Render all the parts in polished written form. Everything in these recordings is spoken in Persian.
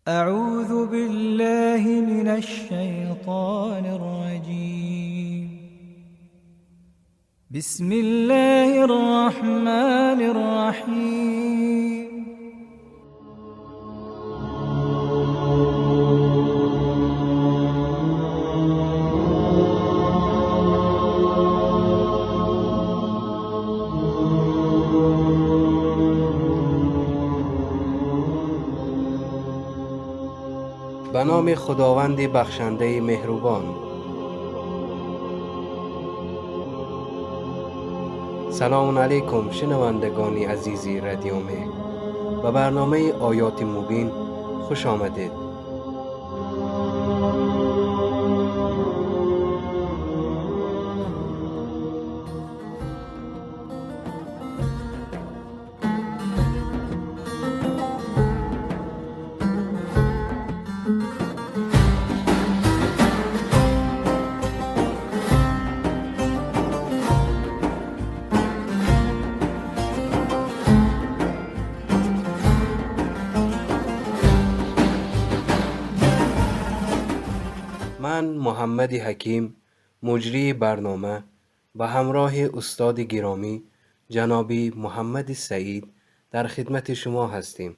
أعوذ بالله من الشيطان الرجيم. بسم الله الرحمن الرحيم. به نام خداوند بخشنده مهربان. سلام علیکم شنوندگان عزیزی رادیو مهر. به برنامه آیات مبین خوش آمدید. من محمد حکیم، مجری برنامه، به همراه استاد گرامی جنابی محمد سعید در خدمت شما هستیم.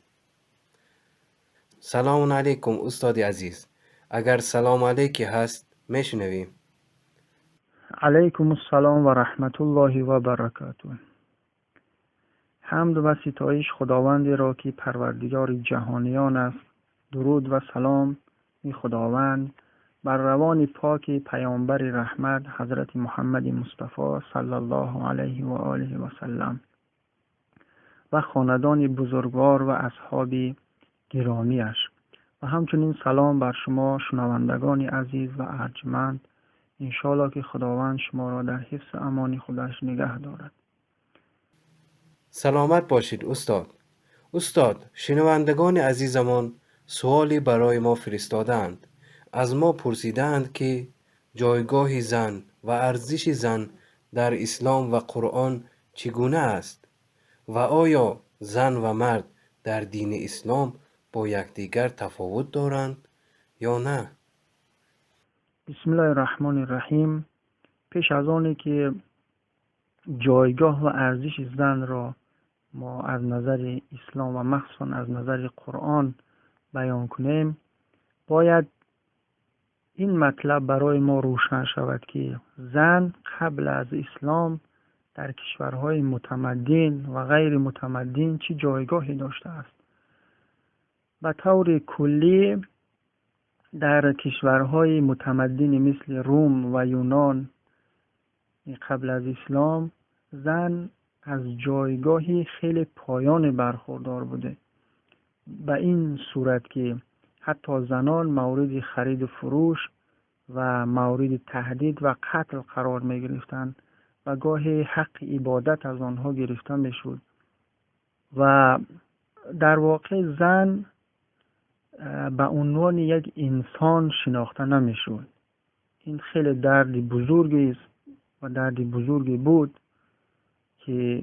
سلام علیکم استاد عزیز. اگر سلام علیکی هست میشنویم. علیکم السلام و رحمت الله و برکاته. حمد و ستایش خداوندی را که پروردگار جهانیان است. درود و سلام می خداوند بر روان پاک پیامبر رحمت حضرت محمد مصطفی صلی الله علیه و آله و سلم و خاندان بزرگوار و اصحاب گرامیش و همچنین سلام بر شما شنوندگان عزیز و ارجمند. انشاءالله که خداوند شما را در حفظ امان خودش نگه دارد. سلامت باشید استاد. استاد، شنوندگان عزیزمان سوالی برای ما فرستادند. از ما پرسیدند که جایگاه زن و ارزش زن در اسلام و قرآن چگونه است و آیا زن و مرد در دین اسلام با یکدیگر تفاوت دارند یا نه؟ بسم الله الرحمن الرحیم. پیش از آنی که جایگاه و ارزش زن را ما از نظر اسلام و مخصوصا از نظر قرآن بیان کنیم، باید این مطلب برای ما روشن شود که زن قبل از اسلام در کشورهای متمدن و غیر متمدن چه جایگاهی داشته است. به طور کلی در کشورهای متمدن مثل روم و یونان قبل از اسلام زن از جایگاهی خیلی پایان برخوردار بوده، به این صورت که حتی زنان مورد خرید و فروش و مورد تهدید و قتل قرار می گرفتند و گاهی حق عبادت از آنها گرفته می شد و در واقع زن به عنوان یک انسان شناخته نمی شد. این خیلی درد بزرگی است و درد بزرگی بود که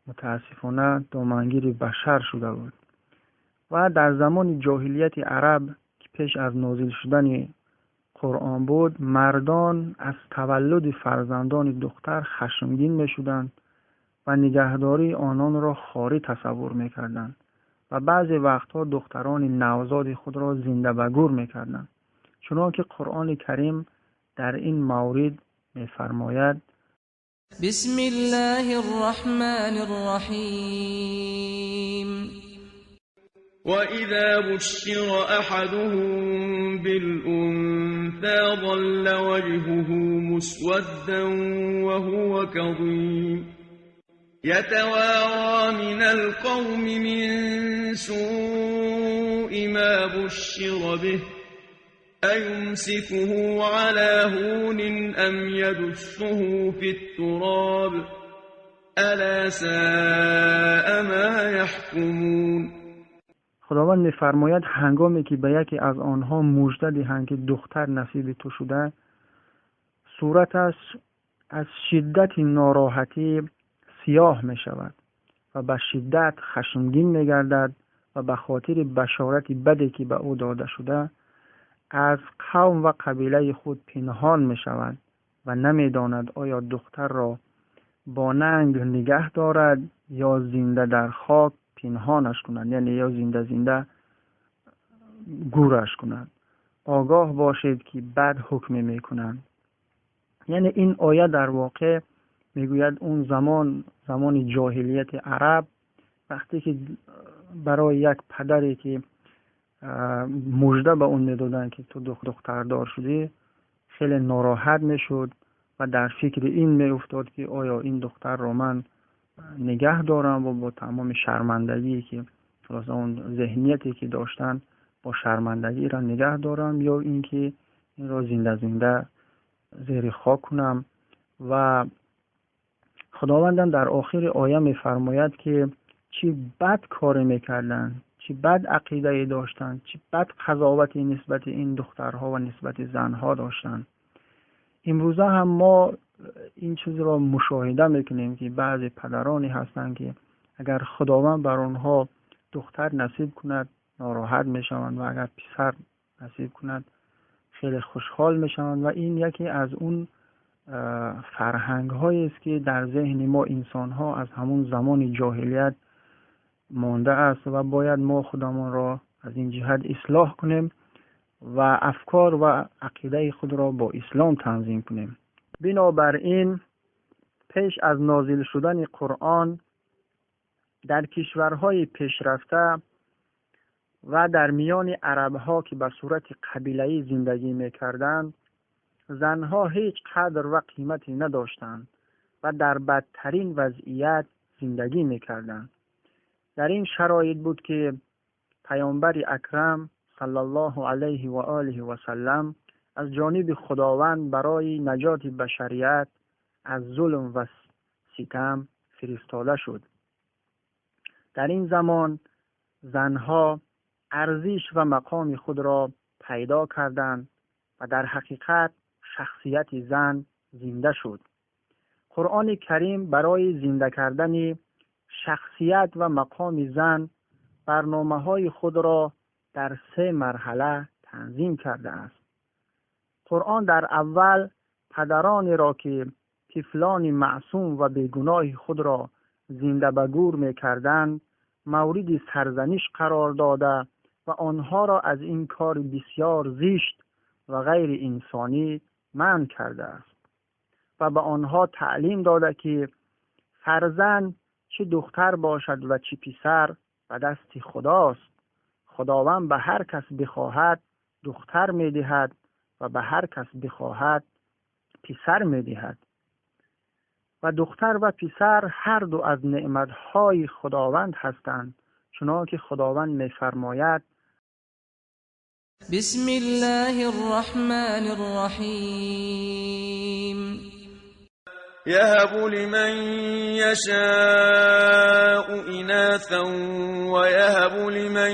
متاسفانه دامنگیر بشر شده بود. و در زمان جاهلیت عرب که پیش از نازل شدن قرآن بود، مردان از تولد فرزندان دختر خشمگین می شدند و نگهداری آنان را خاری تصور می کردند و بعضی وقتها دختران نوزاد خود را زنده به گور می کردند، چنانکه قرآن کریم در این مورد می فرماید: بسم الله الرحمن الرحیم. وَإِذَا بُشِّرَ أَحَدُهُم بِالْأُنثَىٰ ظَلَّ وَجْهُهُ مُسْوَدًّا وَهُوَ كَظِيمٌ يَتَوَارَىٰ مِنَ الْقَوْمِ مِن سُوءِ مَا بُشِّرَ بِهِ أَيُمْسِكُهُ عَلَىٰ هُونٍ أَمْ يَدُسُّهُ فِي التُّرَابِ أَلَا سَاءَ مَا يَحْكُمُونَ. خداوند می‌فرماید هنگامی که به یکی از آنها مژده دهند که دختر نصیب تو شده، صورتش از شدت ناراحتی سیاه می شود و به شدت خشمگین می گردد و به خاطر بشارت بدی که به او داده شده از قوم و قبیله خود پنهان می شود و نمی داند آیا دختر را با ننگ نگه دارد یا زنده در خاک پنهانش کند، یعنی یا زنده گورش کند. آگاه باشید که بد حکم می کنند. یعنی این آیه در واقع میگوید اون زمان جاهلیت عرب، وقتی که برای یک پدری که مژده به اون میدادن که تو دختردار شدی خیلی ناراحت میشد و در فکر این میافتاد که آیا این دختر را من نگه دارم و با تمام شرمندگی که خلاص اون ذهنیتی که داشتن با شرمندگی را نگه دارم یا اینکه این را زنده زیر خاک کنم. و خداوندم در آخر آیه میفرماید که چی بد کار میکردن، چی بد عقیده داشتن، چی بد قضاوتی نسبت این دخترها و نسبت زنها داشتن. امروزه هم ما این چیز را مشاهده میکنیم که بعضی پدرانی هستند که اگر خداوند بر آنها دختر نصیب کند ناراحت میشوند و اگر پسر نصیب کند خیلی خوشحال میشوند و این یکی از اون فرهنگ هایی است که در ذهن ما انسان ها از همون زمان جاهلیت مانده است و باید ما خودمان را از این جهت اصلاح کنیم و افکار و عقیده خود را با اسلام تنظیم کنیم. بنابراین پیش از نازل شدن قرآن در کشورهای پیشرفته و در میان عربها که به صورت قبیله‌ای زندگی می‌کردند، زنها هیچ قدر و قیمتی نداشتند و در بدترین وضعیت زندگی می‌کردند. در این شرایط بود که پیامبر اکرم صلی الله علیه و آله و سلم از جانب خداوند برای نجات بشریت از ظلم و ستم فرستاده شد. در این زمان زنها ارزش و مقام خود را پیدا کردند و در حقیقت شخصیت زن زنده شد. قرآن کریم برای زنده کردن شخصیت و مقام زن برنامه‌های خود را در 3 مرحله تنظیم کرده است. قرآن در اول پدرانی را که طفلان معصوم و بیگناه خود را زنده به گور می‌کردند مورد سرزنش قرار داده و آنها را از این کار بسیار زشت و غیر انسانی منع کرده است و به آنها تعلیم داده که فرزند چه دختر باشد و چه پسر به دست خداست. خداوند به هر کس بخواهد دختر می‌دهد و به هر کس بخواهد پسر می‌دهد و دختر و پسر هر دو از نعمت‌های خداوند هستند، چنانکه خداوند می‌فرماید بسم الله الرحمن الرحیم يهب لمن يشاء إناثا ويهب لمن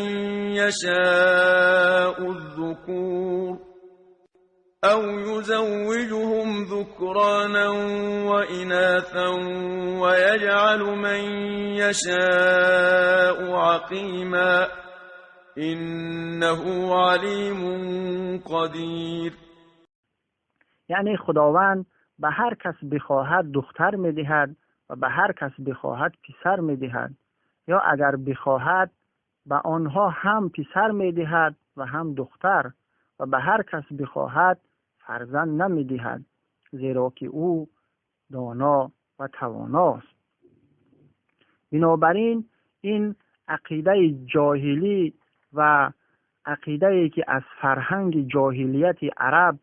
يشاء الذكور أو يزوجهم ذكرانا وإناثا ويجعل من يشاء عقيما إنه عليم قدير. یعنی خداوند به هر کس بخواهد دختر می‌دهد و به هر کس بخواهد پسر می‌دهد، یا اگر بخواهد به آنها هم پسر می‌دهد و هم دختر و به هر کس بخواهد فرزند نمی‌دهد، زیرا که او دانا و تواناست. بنابراین این عقیده جاهلی و عقیده‌ای که از فرهنگ جاهلیت عرب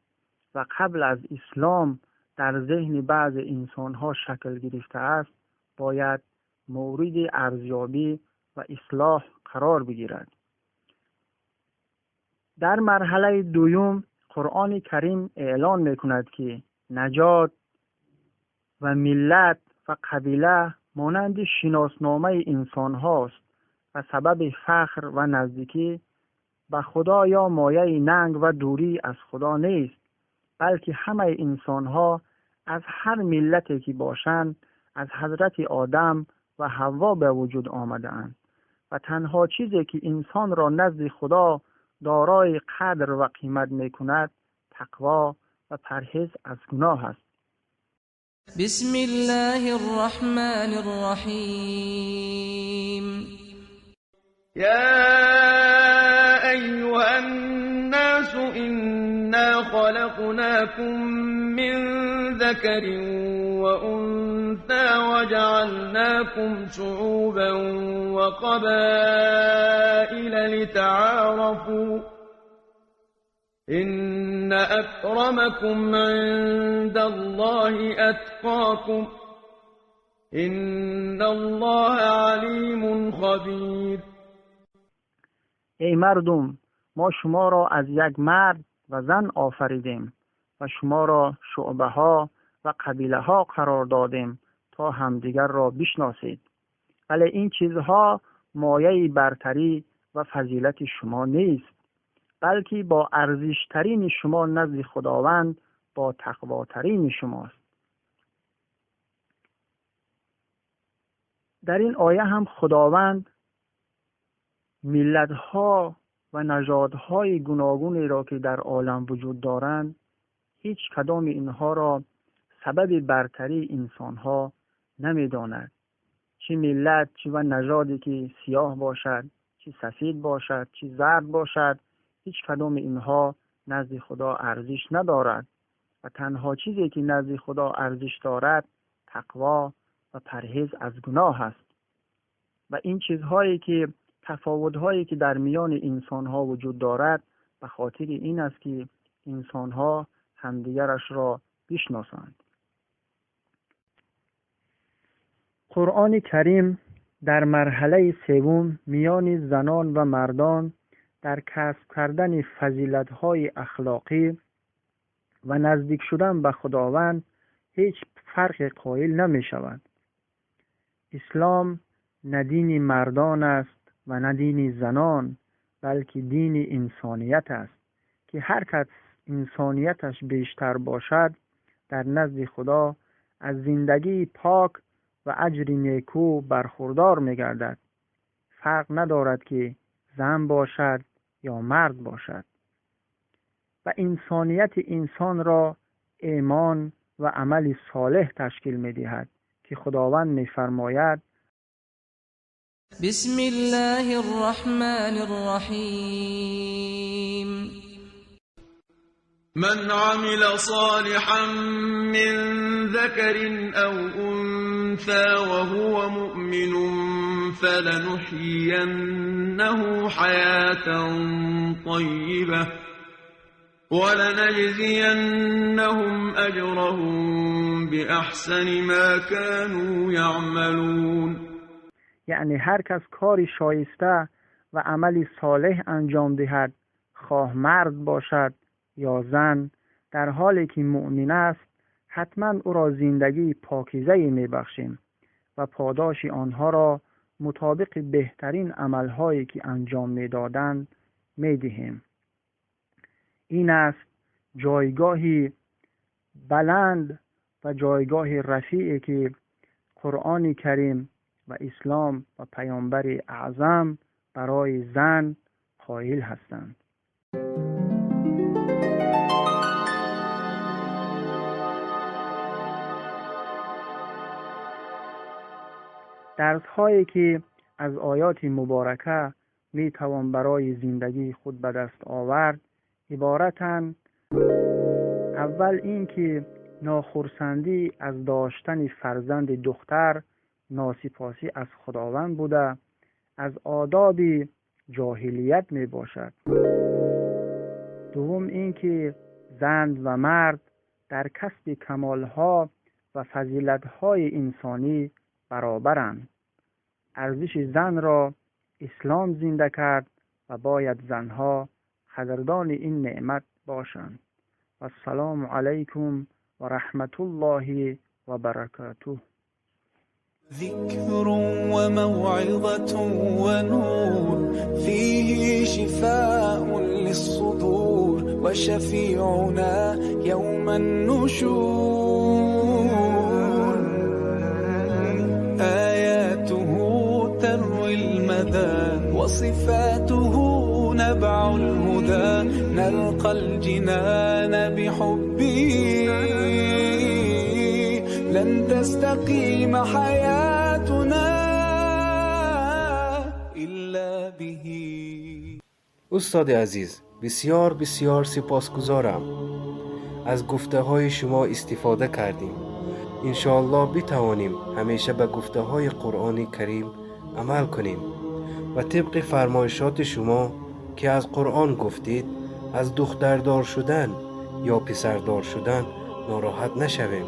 و قبل از اسلام در ذهن بعض انسان‌ها شکل گرفته است باید مورد ارزیابی و اصلاح قرار بگیرد. در مرحله دوم قرآن کریم اعلان می‌کند که نژاد و ملت و قبیله مانند شناسنامه انسان هاست و سبب فخر و نزدیکی به خدا یا مایه ننگ و دوری از خدا نیست، بلکه همه انسان ها از هر ملتی که باشند از حضرت آدم و حوا به وجود آمده اند و تنها چیزی که انسان را نزد خدا دارای قدر و قیمت میکند تقوا و پرهیز از گناه است. بسم الله الرحمن الرحیم. يا أيها الناس إنا خلقناكم من ذكر وأنثى وجعلناكم شعوبا وقبائل لتعارفوا إن أكرمكم عند الله أتقاكم إن الله عليم خبير. ای مردم، ما شما را از یک مرد و زن آفریدیم و شما را شعبه ها و قبیله ها قرار دادیم تا همدیگر را بشناسید. ولی این چیزها مایه برتری و فضیلت شما نیست، بلکه با ارزشترین شما نزد خداوند با تقواترین شماست. در این آیه هم خداوند ملت‌ها و نژادهای گوناگونی را که در عالم وجود دارند، هیچ کدام اینها را سبب برتری انسانها نمی‌داند. چه ملت چه و نژادی که سیاه باشد، چه سفید باشد، چه زرد باشد، هیچ کدام اینها نزد خدا ارزش ندارد و تنها چیزی که نزد خدا ارزش دارد تقوا و پرهیز از گناه است. و این چیزهایی که تفاوت‌هایی که در میان انسان‌ها وجود دارد به خاطر این است که انسان‌ها همدیگرش را بشناسند. قرآن کریم در مرحله سوم میان زنان و مردان در کسب کردن فضیلت‌های اخلاقی و نزدیک شدن به خداوند هیچ فرق قائل نمی‌شود. اسلام نه دین مردان است و نه دین زنان، بلکه دین انسانیت است که هر کس انسانیتش بیشتر باشد در نزد خدا از زندگی پاک و اجر نیکو برخوردار می‌گردد. فرق ندارد که زن باشد یا مرد باشد. و انسانیت انسان را ایمان و عمل صالح تشکیل می‌دهد که خداوند می‌فرماید بسم الله الرحمن الرحیم. من عمل صالحا من ذكر أو أنثى وهو مؤمن فلنحيينه حياة طيبة ولنجزينهم أجرهم بأحسن ما كانوا يعملون. یعنی هر کس کاری شایسته و عملی صالح انجام دهد، خواه مرد باشد یا زن، در حالی که مؤمن است، حتما او را زندگی پاکیزه میبخشیم و پاداش آنها را مطابق بهترین عملهایی که انجام میدادند میدهیم. این است جایگاهی بلند و جایگاه رفیعی که قرآن کریم و اسلام و پیامبر اعظم برای زن قائل هستند. درس هایی که از آیات مبارکه می توان برای زندگی خود به دست آورد عبارتند: اول این که ناخرسندی از داشتن فرزند دختر ناسپاسی از خداوند بوده از آداب جاهلیت می باشد. دوم این که زن و مرد در کسب کمالها و فضیلتهای انسانی برابرند. ارزش زن را اسلام زنده کرد و باید زنها قدردان این نعمت باشند. و السلام علیکم و رحمت الله و برکاته. ذكر وموعظة ونور فيه شفاء للصدور وشفيعنا يوم النشور آياته تروي المدى وصفاته نبع الهدى نلقى الجنان بحبه لن تستقيم حياتنا إلا به. استاد عزیز، بسیار بسیار سپاسگزارم. از گفته های شما استفاده کردیم. انشاءالله بتوانیم همیشه به گفته های قرآن کریم عمل کنیم و طبق فرمایشات شما که از قرآن گفتید از دختردار شدن یا پسردار شدن ناراحت نشویم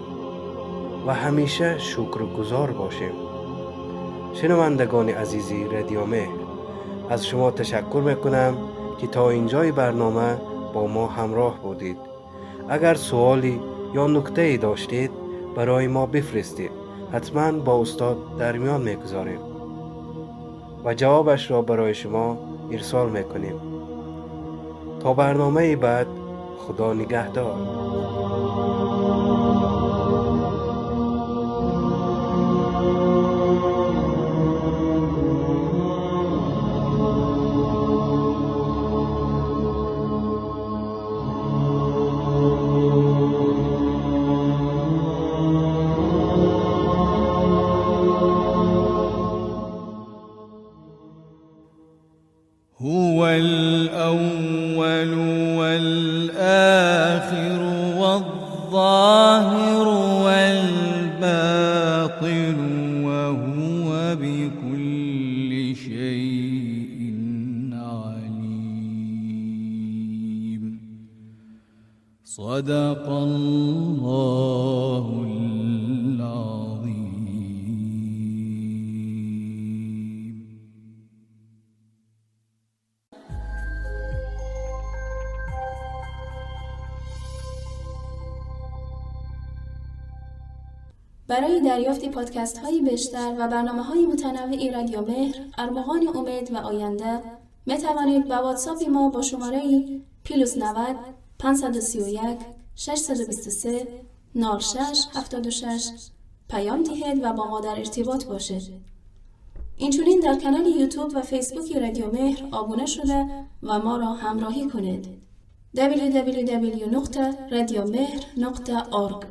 و همیشه شکرگزار باشیم. شنوندگان عزیزی رادیو مهر، از شما تشکر میکنم که تا اینجای برنامه با ما همراه بودید. اگر سوالی یا نکته‌ای داشتید برای ما بفرستید. حتما با استاد در میان میگذاریم و جوابش را برای شما ارسال میکنیم. تا برنامه بعد، خدا نگهدار. هو الأول والآخر والظاهر والباطن وهو بكل شيء عليم. صدق الله العظيم. برای دریافت پادکست های بیشتر و برنامه های متنوعی رادیو مهر، ارمغان امید و آینده می توانید با واتساپ ما با شماره +90 531 623 0676 پیام دهید و با ما در ارتباط باشید. اینچنین در کانال یوتیوب و فیسبوک رادیو مهر آبونه شده و ما را همراهی کنید. www.radiomehr.org